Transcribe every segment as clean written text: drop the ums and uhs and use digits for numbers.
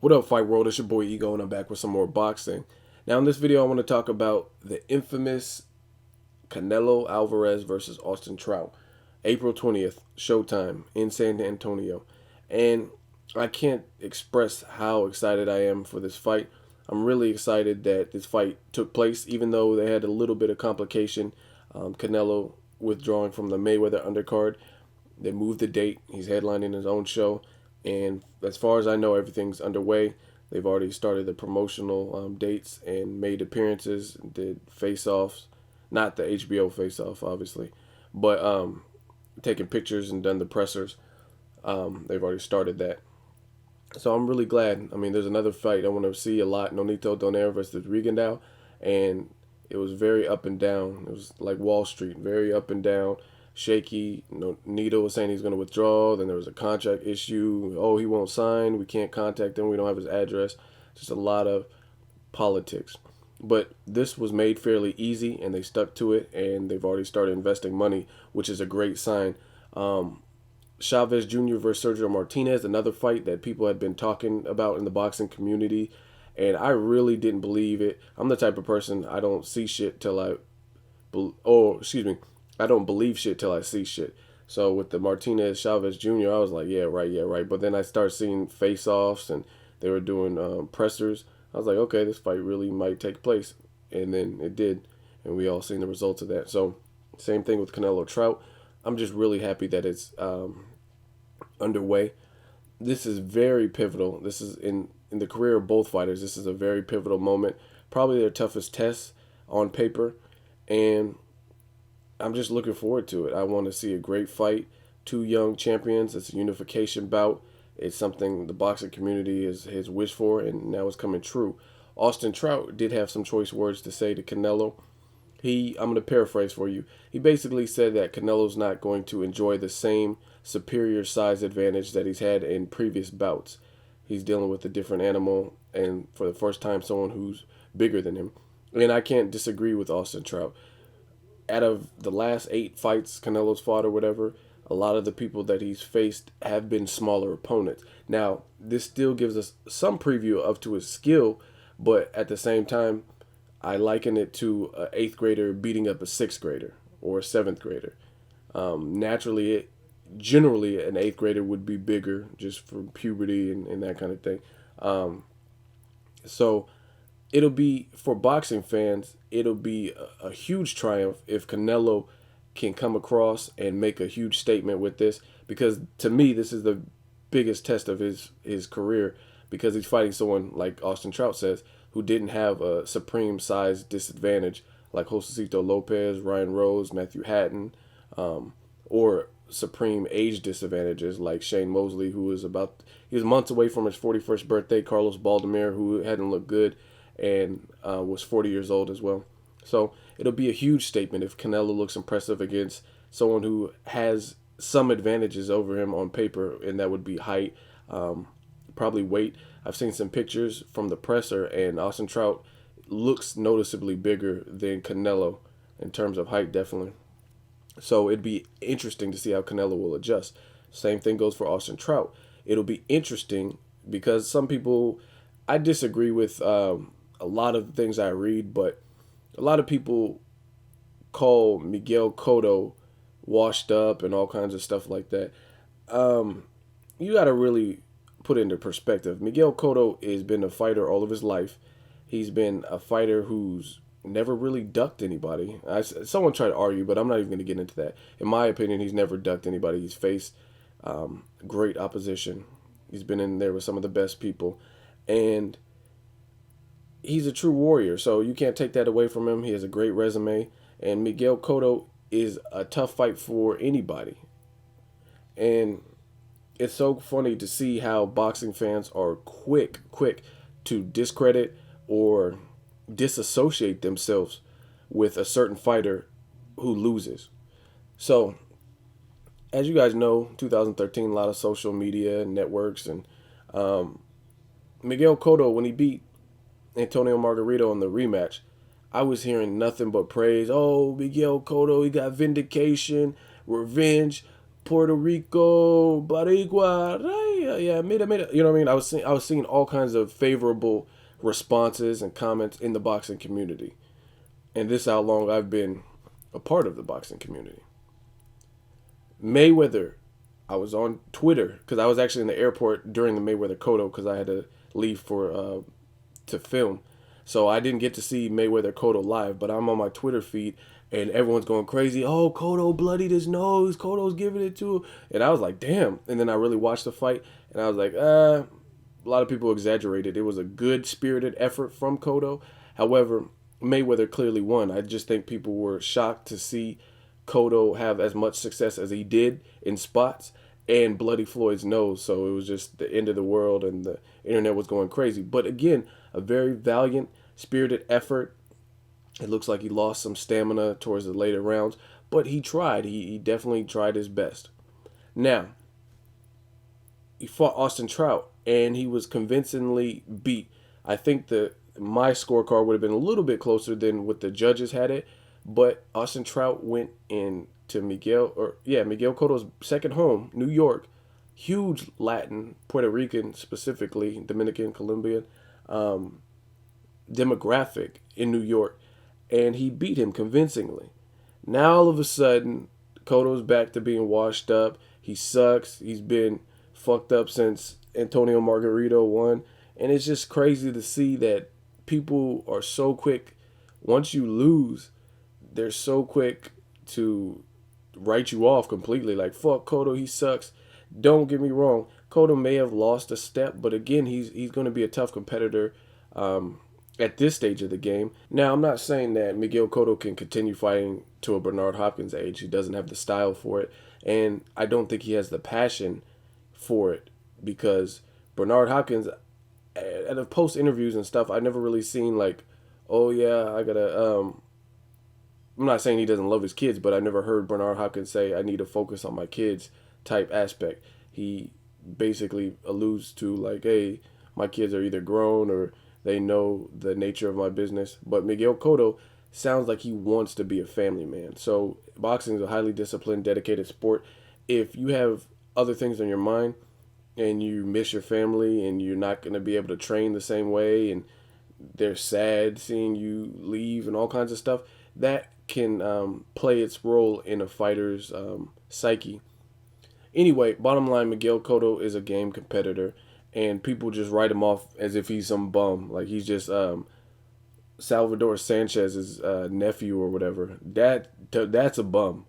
What up, Fight World? It's your boy Ego, and I'm back with some more boxing. Now, in this video, I want to talk about the infamous Canelo Alvarez versus Austin Trout, April 20th, Showtime in San Antonio. And I can't express how excited I am for this fight. I'm really excited that this fight took place, even though they had a little bit of complication. Canelo withdrawing from the Mayweather undercard. They moved the date. He's headlining his own show. And as far as I know, everything's underway. They've already started the promotional dates and made appearances, did face-offs, not the HBO face-off, obviously, but taking pictures and done the pressers. They've already started that. So I'm really glad. I mean, there's another fight I want to see a lot, Nonito Donaire versus Rigondeaux, and it was very up and down. It was like Wall Street, very up and down, shaky. Nito was saying he's going to withdraw. Then there was a contract issue. Oh, he won't sign. We can't contact him. We don't have his address. Just a lot of politics. But this was made fairly easy, and they stuck to it, and they've already started investing money, which is a great sign. Chavez Jr. versus Sergio Martinez, another fight that people had been talking about in the boxing community, and I really didn't believe it. I'm the type of person, I don't see shit till I don't believe shit till I see shit. So with the Martinez Chavez Jr., I was like, yeah, right. But then I started seeing face-offs, and they were doing pressers. I was like, okay, this fight really might take place, and then it did, and we all seen the results of that. So same thing with Canelo Trout. I'm just really happy that it's underway. This is very pivotal. This is in the career of both fighters. This is a very pivotal moment, probably their toughest test on paper, and I'm just looking forward to it. I want to see a great fight. Two young champions. It's a unification bout. It's something the boxing community has wished for, and now it's coming true. Austin Trout did have some choice words to say to Canelo. I'm going to paraphrase for you. He basically said that Canelo's not going to enjoy the same superior size advantage that he's had in previous bouts. He's dealing with a different animal, and for the first time, someone who's bigger than him. And I can't disagree with Austin Trout. Out of the last 8 fights Canelo's fought or whatever, a lot of the people that he's faced have been smaller opponents. Now, this still gives us some preview of to his skill, but at the same time, I liken it to an 8th grader beating up a 6th grader or a 7th grader. Generally, an 8th grader would be bigger just from puberty and that kind of thing. So it'll be, for boxing fans, it'll be a huge triumph if Canelo can come across and make a huge statement with this, because to me, this is the biggest test of his career, because he's fighting someone, like Austin Trout says, who didn't have a supreme size disadvantage like Josecito Lopez, Ryan Rose, Matthew Hatton, or supreme age disadvantages like Shane Mosley, he was months away from his 41st birthday, Carlos Baldomir, who hadn't looked good and was 40 years old as well. So it'll be a huge statement if Canelo looks impressive against someone who has some advantages over him on paper, and that would be height, probably weight. I've seen some pictures from the presser, and Austin Trout looks noticeably bigger than Canelo in terms of height, definitely. So it'd be interesting to see how Canelo will adjust. Same thing goes for Austin Trout. It'll be interesting because some people, I disagree with a lot of the things I read, but a lot of people call Miguel Cotto washed up and all kinds of stuff like that. You got to really put it into perspective. Miguel Cotto has been a fighter all of his life. He's been a fighter who's never really ducked anybody. Someone tried to argue, but I'm not even going to get into that. In my opinion, he's never ducked anybody. He's faced great opposition. He's been in there with some of the best people, and he's a true warrior. So you can't take that away from him. He has a great resume, and Miguel Cotto is a tough fight for anybody. And it's so funny to see how boxing fans are quick to discredit or disassociate themselves with a certain fighter who loses. So, as you guys know, 2013, a lot of social media networks, and Miguel Cotto, when he beat Antonio Margarito in the rematch, I was hearing nothing but praise. Oh, Miguel Cotto, he got vindication, revenge, Puerto Rico, Barigua, yeah, made it. You know what I mean? I was seeing all kinds of favorable responses and comments in the boxing community, and this is how long I've been a part of the boxing community. Mayweather, I was on Twitter because I was actually in the airport during the Mayweather Cotto because I had to leave for to film, so I didn't get to see Mayweather Cotto live. But I'm on my Twitter feed and everyone's going crazy. Oh, Cotto bloodied his nose. Cotto's giving it to him, and I was like, damn. And then I really watched the fight, and I was like, a lot of people exaggerated. It was a good spirited effort from Cotto. However, Mayweather clearly won. I just think people were shocked to see Cotto have as much success as he did in spots and bloody Floyd's nose. So it was just the end of the world and the internet was going crazy. But again, a very valiant, spirited effort. It looks like he lost some stamina towards the later rounds, but he tried. He definitely tried his best. Now, he fought Austin Trout and he was convincingly beat. I think my scorecard would have been a little bit closer than what the judges had it, but Austin Trout went into Miguel Cotto's second home, New York. Huge Latin, Puerto Rican specifically, Dominican, Colombian demographic in New York, and he beat him convincingly. Now all of a sudden, Cotto's back to being washed up. He sucks. He's been fucked up since Antonio Margarito won, and it's just crazy to see that people are so quick. Once you lose, they're so quick to write you off completely. Like, fuck Cotto, he sucks. Don't get me wrong, Cotto may have lost a step, but again, he's going to be a tough competitor at this stage of the game. Now, I'm not saying that Miguel Cotto can continue fighting to a Bernard Hopkins age. He doesn't have the style for it, and I don't think he has the passion for it because Bernard Hopkins, at the post interviews and stuff, I never really seen like, oh yeah, I gotta. I'm not saying he doesn't love his kids, but I never heard Bernard Hopkins say I need to focus on my kids type aspect. He basically alludes to like, hey, my kids are either grown or they know the nature of my business. But Miguel Cotto sounds like he wants to be a family man. So boxing is a highly disciplined, dedicated sport. If you have other things on your mind and you miss your family and you're not going to be able to train the same way and they're sad seeing you leave and all kinds of stuff, that can play its role in a fighter's psyche. Anyway, bottom line, Miguel Cotto is a game competitor, and people just write him off as if he's some bum. Like he's just Salvador Sanchez's nephew or whatever. That's a bum.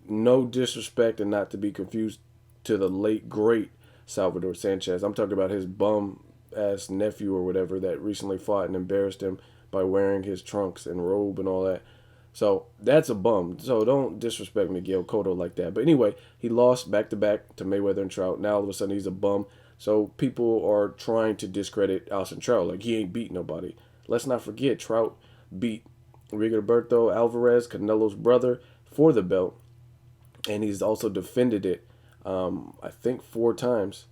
No disrespect and not to be confused to the late, great Salvador Sanchez. I'm talking about his bum-ass nephew or whatever that recently fought and embarrassed him by wearing his trunks and robe and all that. So that's a bum. So don't disrespect Miguel Cotto like that. But anyway, he lost back-to-back to Mayweather and Trout. Now all of a sudden he's a bum. So people are trying to discredit Austin Trout. Like he ain't beat nobody. Let's not forget Trout beat Rigoberto Alvarez, Canelo's brother, for the belt. And he's also defended it, I think 4 times.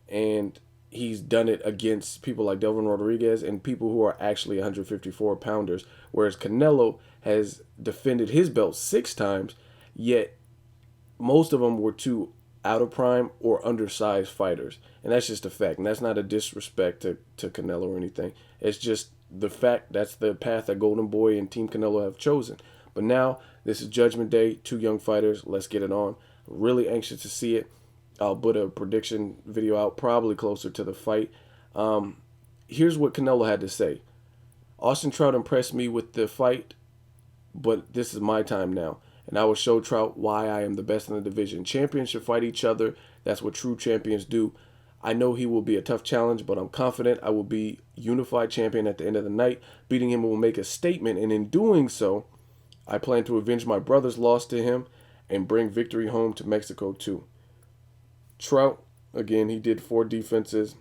And he's done it against people like Delvin Rodriguez and people who are actually 154 pounders. Whereas Canelo has defended his belt 6 times, yet most of them were too out of prime or undersized fighters. And that's just a fact. And that's not a disrespect to Canelo or anything. It's just the fact that's the path that Golden Boy and Team Canelo have chosen. But now, this is Judgment Day, 2 young fighters. Let's get it on. Really anxious to see it. I'll put a prediction video out probably closer to the fight. Here's what Canelo had to say. Austin Trout impressed me with the fight, but this is my time now. And I will show Trout why I am the best in the division. Champions should fight each other. That's what true champions do. I know he will be a tough challenge, but I'm confident I will be unified champion at the end of the night. Beating him will make a statement, and in doing so, I plan to avenge my brother's loss to him and bring victory home to Mexico too. Trout, again, he did 4 defenses,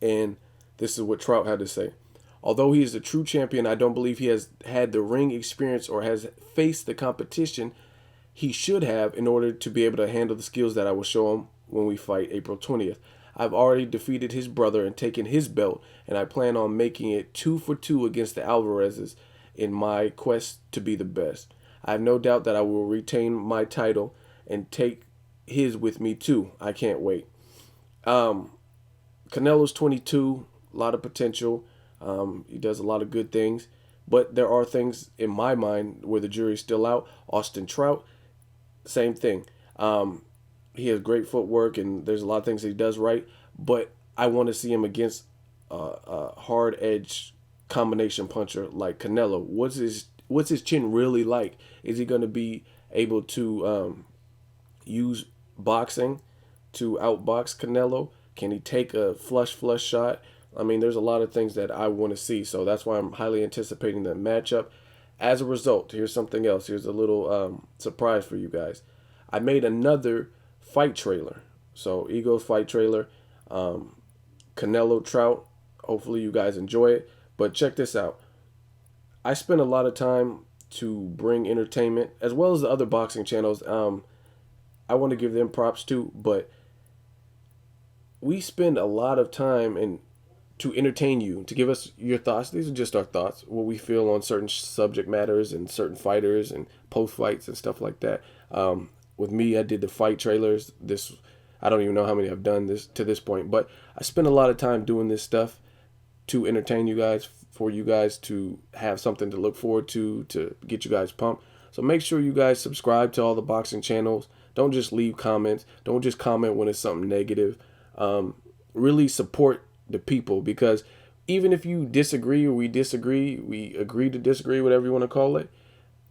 and this is what Trout had to say. Although he is a true champion, I don't believe he has had the ring experience or has faced the competition he should have in order to be able to handle the skills that I will show him when we fight April 20th. I've already defeated his brother and taken his belt, and I plan on making it 2 for 2 against the Alvarezes in my quest to be the best. I have no doubt that I will retain my title and take his with me too. I can't wait. Um, Canelo's 22, a lot of potential. He does a lot of good things, but there are things in my mind where the jury's still out. Austin Trout, same thing. Um, he has great footwork, and there's a lot of things that he does right. But I want to see him against a hard edge combination puncher like Canelo. What's his chin really like? Is he going to be able to use boxing to outbox Canelo? Can he take a flush shot? I mean, there's a lot of things that I want to see, so that's why I'm highly anticipating that matchup. As a result, here's something else. Here's a little surprise for you guys. I made another fight trailer. So, Eagles fight trailer, Canelo Trout. Hopefully, you guys enjoy it. But check this out. I spend a lot of time to bring entertainment as well as the other boxing channels. I want to give them props too, but we spend a lot of time and to entertain you, to give us your thoughts. These are just our thoughts, what we feel on certain subject matters and certain fighters and post fights and stuff like that. With me, I did the fight trailers. This, I don't even know how many I've done this to this point, but I spend a lot of time doing this stuff to entertain you guys, for you guys to have something to look forward to get you guys pumped. So make sure you guys subscribe to all the boxing channels. Don't just leave comments. Don't just comment when it's something negative. Really support the people, because even if you disagree or we disagree, we agree to disagree, whatever you want to call it,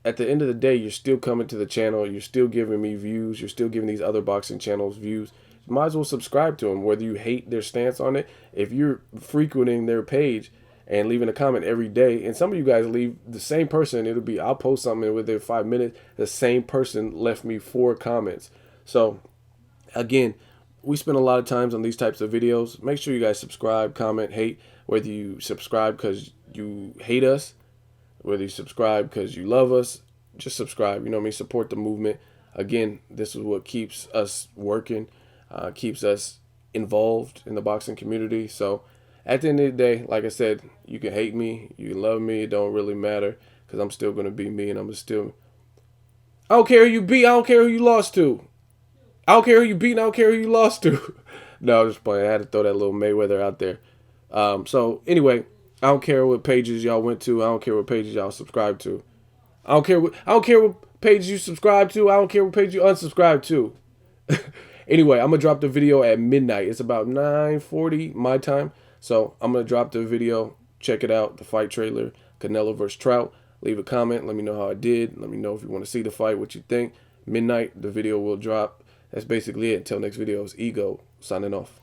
at the end of the day, you're still coming to the channel. You're still giving me views. You're still giving these other boxing channels views. You might as well subscribe to them, whether you hate their stance on it. If you're frequenting their page and leaving a comment every day, and some of you guys leave the same person, it'll be, I'll post something within 5 minutes, the same person left me 4 comments. So again, we spend a lot of times on these types of videos. Make sure you guys subscribe, comment, hate. Whether you subscribe because you hate us, whether you subscribe because you love us, just subscribe. You know what I mean? Support the movement. Again, this is what keeps us working, keeps us involved in the boxing community. So at the end of the day, like I said, you can hate me, you can love me. It don't really matter, because I'm still going to be me, and I'm still... I don't care who you beat. I don't care who you lost to. I don't care who you beat. I don't care who you lost to. No, I'm just playing. I had to throw that little Mayweather out there. So anyway, I don't care what pages y'all went to. I don't care what pages y'all subscribe to. I don't care what pages you subscribe to. I don't care what page you unsubscribe to. Anyway, I'm gonna drop the video at midnight. It's about 9:40 my time. So I'm gonna drop the video. Check it out. The fight trailer, Canelo versus Trout. Leave a comment. Let me know how I did. Let me know if you want to see the fight, what you think. Midnight, the video will drop. That's basically it. Until next video, it's Ego signing off.